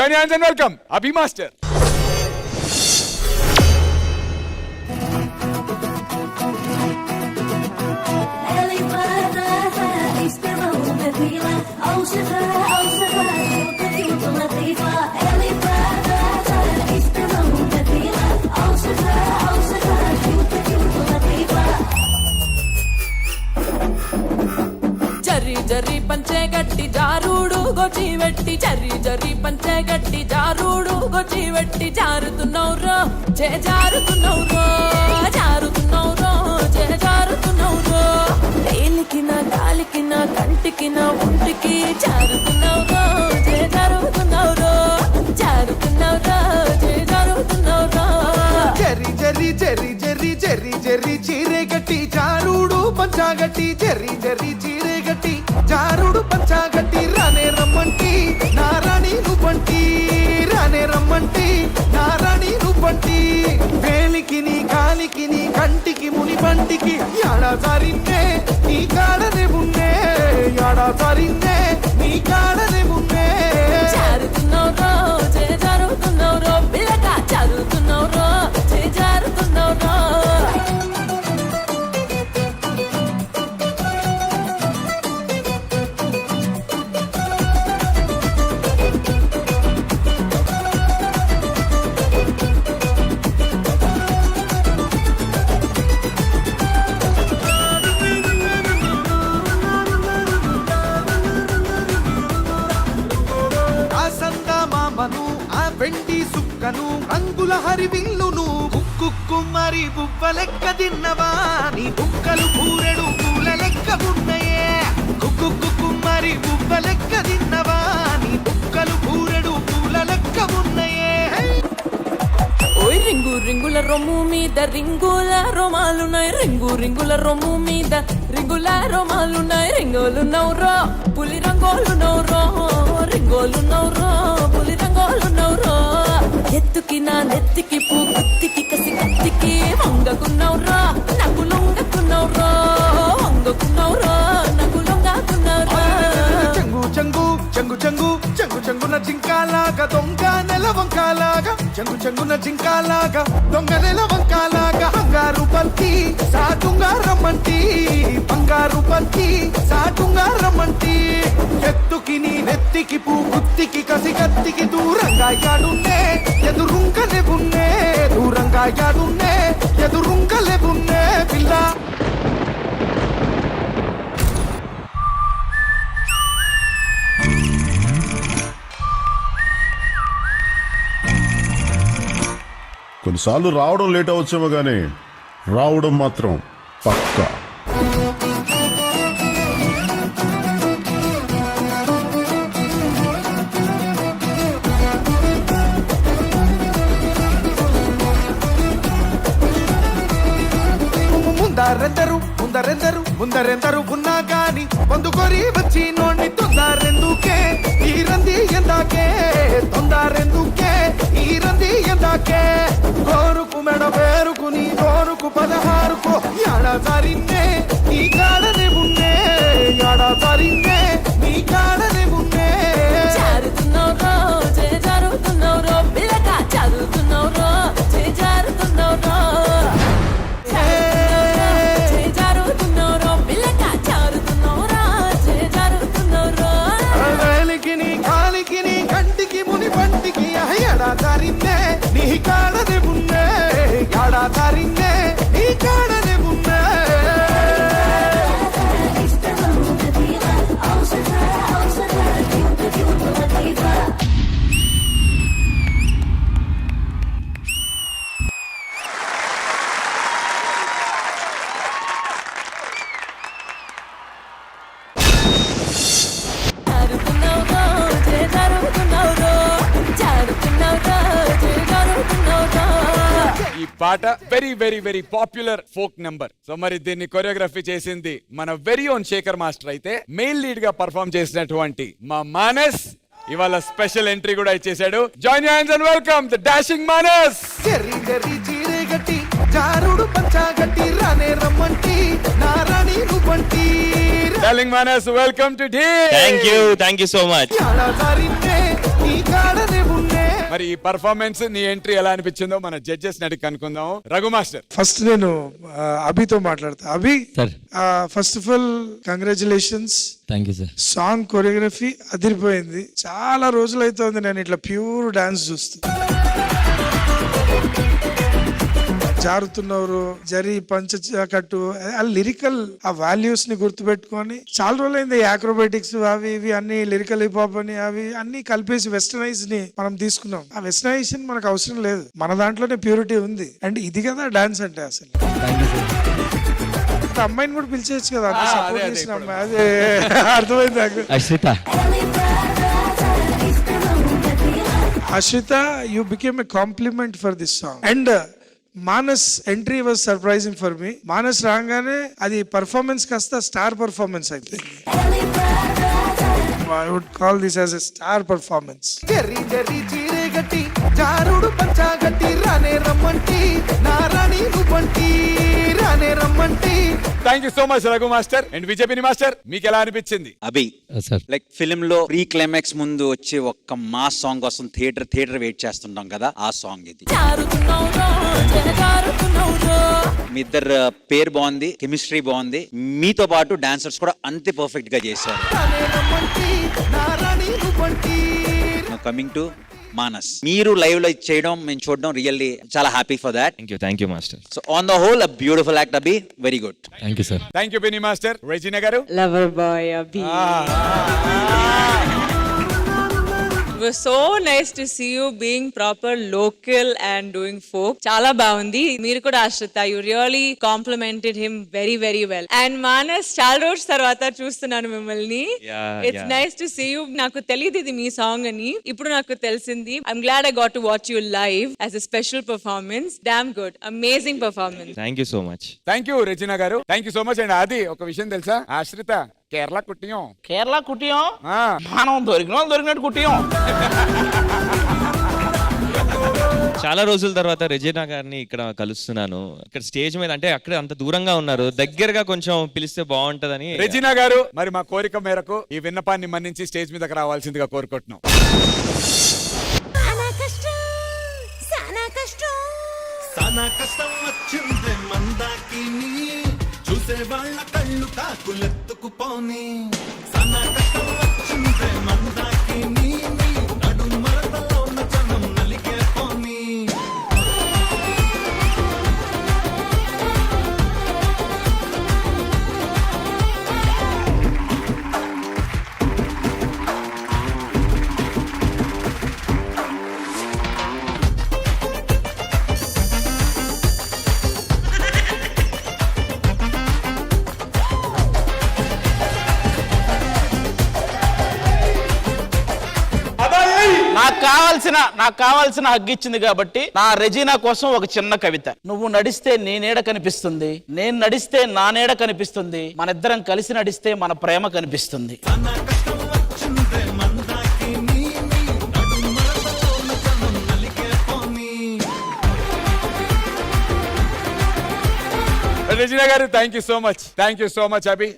Join hands and welcome Abhi master. జరి జరి పంచే గట్టి జారుడు గొచ్చి వెట్టి జరి జరి పంచే గట్టి జారుడు గొచ్చి వెట్టి జారుతున్నౌరో చే జారుతున్నౌరో జారుతున్నౌరో చే జారుతున్నౌరో తేలికిన గాలికిన కంటికిన ఒంటికి జారుతున్నౌరో చే జారుతున్నౌరో జారుతున్నౌరో చే జారుతున్నౌరో జరి జరి జరి జరి జరి జరి చీరే గట్టి జారుడు పంచాగట్టి జరి జరి చీరే గట్టి జారుడు పంచాగట్టి రానే రమ్మంటి నారాణి నువ్వంటి రానే రమ్మంటి నారాణి నువ్వంటి వేలికి నీ కాలికి నీ కంటికి ముని పంటికి యాడా సారిందే నీ కాడనే ఉన్నే యాడా సారిందే నీ కాడనే ఉన్నే జారుతున్నౌరో చే జారుతున్నౌరో పిల్లక జారుతున్నౌరో చే జారుతున్నౌరో వెండి సుక్కను రంగుల హరివిల్లును బుక్కు మరి బువ్వ లెక్క తిన్నవా నీ బుక్కలు పూరెడు పూల లెక్క ఉన్నయే కుక్కు మరి బువ్వ లెక్క తిన్నవా నీ బుక్కలు పూరెడు పూల లెక్క ఉన్నయే ఓయ్ రింగు రింగుల రొమ్ము మీద రింగుల రోమాలున్నాయి రింగు రింగుల రొమ్ము మీద రింగుల రోమాలున్నాయి రింగోలు నౌరో పులి రంగోలు నౌరో రింగోలు నౌరో పులి రంగోలు నౌరో ఎత్తుకి నా నెత్తికి పూ గుత్తికి కసి కత్తికి వంగకున్నౌరో నాకు లొంగకున్నౌరో వంగకున్నౌరో నాకు లొంగకున్నౌరో చెంగు చెంగు చెంగు చెంగు చెంగు చెంగున జింకాలాగా దొంగ నెల వంకాలాగా చెంగు చెంగున జింకాలాగా దొంగ నెల వంకాలాగా బంగారు బంతి సాటుంగా రమ్మంటి బంగారు బంతి సాటుంగా రమ్మంటి ఎత్తుకి నీ నెత్తికి పూ గుత్తికి కసి కత్తికి దూరంగా యాడున్నే ఎదురుంగలే ఉన్నే దూరంగా యాడున్నే ఎదురుంగలే ఉన్నే పిల్ల కొన్నిసార్లు రావడం లేట్ అవచ్చేమో కానీ రావడం మాత్రం పక్కా. ముందరెందరు ఉన్నా గాని పొందుకొని వచ్చి నోడిని తొందరెందుకే ఈ రంది ఎందాకే తొందరెందుకే ఈ రంది ఎందాకే కోరుకు మెడ పేరుకు నీ కోరుకు 16కు యాడా సారిందే నీ కాడనే ఉన్నే యాడా సారిందే నీ కాడనే ఉన్నే జారుతున్నౌరో చే జారుతున్నౌరో పిల్లక జారుతున్నౌరో చే జారుతున్నౌరో దారిందే నీ కాడనే ఉన్నే యాడా దారిందే నీ కాడనే ఉన్నే ఈ పాట very very very popular folk number. So మరి దీన్ని కొరియోగ్రఫీ చేసింది మన వెరీ ఓన్ శేఖర్ మాస్టర్ అయితే మెయిన్ లీడ్ గా పర్ఫామ్ చేసినటువంటి మా మానస్ ఇవాళ స్పెషల్ ఎంట్రీ కూడా ఇచ్చేసాడు. Join hands and welcome the dashing Manas. చెర్రీ చెర్రీ చీరే గట్టి జారుడు పంచాగట్టి రానే రమ్మంటి నారాణి నువ్వంటి darling Manas, welcome to Dhee. Thank you so much. యాడా సారిందే నీ కాడనే మరి ఈ పర్ఫార్మెన్స్ నీ ఎంట్రీ ఎలా అనిపించిందో మన జడ్జెస్ అడిగి కనుక్కుందాం. రఘు మాస్టర్. ఫస్ట్ నేను అభితో మాట్లాడతా. Abhi, sir first of all congratulations. Thank you sir. Song choreography అదిరిపోయింది. చాలా రోజులు అవుతుంది నేను ఇట్లా ప్యూర్ డాన్స్ చూస్తూ. జారుతున్నారు, జరి పంచ కట్టు, ఆ లిరికల్ ఆ వాల్యూస్ ని గుర్తుపెట్టుకొని చాలా రోజులైంది. యాక్రోబాటిక్స్ అవి ఇవి అన్ని లిరికల్ హిప్ హాప్ అని అవి అన్ని కలిపేసి వెస్టర్నైజ్ ని మనం తీసుకున్నాం. ఆ వెస్టర్నైజేషన్ మనకు అవసరం లేదు, మన దాంట్లోనే ప్యూరిటీ ఉంది. అండ్ ఇది కదా డాన్స్ అంటే. అసలు అమ్మాయిని కూడా పిలిచేయచ్చు కదా, సపోర్ట్ చేసిన అమ్మాయి. అదే అర్థమైంది నాకు. Ashritha, you became a compliment for this song. And Manas entry was surprising for me. Manas రాగానే అది పర్ఫార్మెన్స్ కాస్త స్టార్ పర్ఫార్మెన్స్ అయిపోయింది. I would call this as a star performance. Cherry cherry చీరే గట్టి జారుడు పంచా గట్టి రానే రమ్మంటి నారాణి నువ్వంటి రానే రమ్మంటి. Thank you so much Raghu master. And Vijay Binni master, మీకు ఎలా అనిపించింది? అభి, సార్ లైక్ ఫిల్మ్ లో ప్రీ క్లైమాక్స్ ముందు వచ్చే ఒక్క మాస్ సాంగ్ కోసం థియేటర్ వెయిట్ చేస్తుంటాం కదా, ఆ సాంగ్ ఇది. జారుతున్నావు రో జారుతున్నావు రో. మీ ఇద్దరు పేరు బాగుంది, కెమిస్ట్రీ బాగుంది, మీతో పాటు డాన్సర్స్ కూడా అంతే పర్ఫెక్ట్ గా చేశారు. రానే రమ్మంటి నారాణి నువ్వంటి. కమింగ్ టు మానస్, మీరు లైవ్ లో ఇది చేయడం మేము చూడడం రియల్లీ చాలా happy for that. Thank you master. So on the whole a beautiful act Abhi, very good. Thank you sir. Thank you Binni master. Regina garu. Lover boy Abhi. It was so nice to see you being proper local and doing folk. Chala బాగుంది. మీరు కూడా ఆశ్రిత, you really complimented him very very well. And Manas, చాలా రోజుల తర్వాత చూస్తున్నాను మిమ్మల్ని. It's nice to see you. నాకు తెలియదు ఇది మీ సాంగ్ అని, ఇప్పుడు నాకు తెలిసింది. I'm glad I got to watch you live as a special performance. Damn good, amazing performance. Thank you so much. Thank you Regina garu. Thank you so much. And అది ఒక విషయం తెలుసా, ఆశ్రిత కేరళ కుట్టియం. కేరళ కుట్టియం, మనం దొరికినట్టు కుట్టియం. చాలా రోజుల తర్వాత రెజినా గారిని ఇక్కడ కలుస్తున్నాను. ఇక్కడ స్టేజ్ మీద, అంటే అక్కడ అంత దూరంగా ఉన్నారు, దగ్గరగా కొంచెం పిలిస్తే బాగుంటదని. రెజినా గారు, మరి మా కోరిక మేరకు ఈ విన్నపాన్ని మన్నించి స్టేజ్ మీదకి రావాల్సిందిగా కోరుకుంటున్నాం. సానా కష్టం వచ్చిందే మందాకిని, చూసే వాళ్ళ కళ్ళు కాకులెత్తుకుపోని. సానా కష్టం వచ్చిందే మందాకిని, నడు మరదలో ఉన్న జనం నలిగే పోని. నాకు కావాల్సిన హగ్గు ఇచ్చింది కాబట్టి నా రెజీనా కోసం ఒక చిన్న కవిత. నువ్వు నడిస్తే నీ నీడ కనిపిస్తుంది, నేను నడిస్తే నా నీడ కనిపిస్తుంది, మన ఇద్దరం కలిసి నడిస్తే మన ప్రేమ కనిపిస్తుంది. Regina garu, thank you so much. Thank you so much Abhi.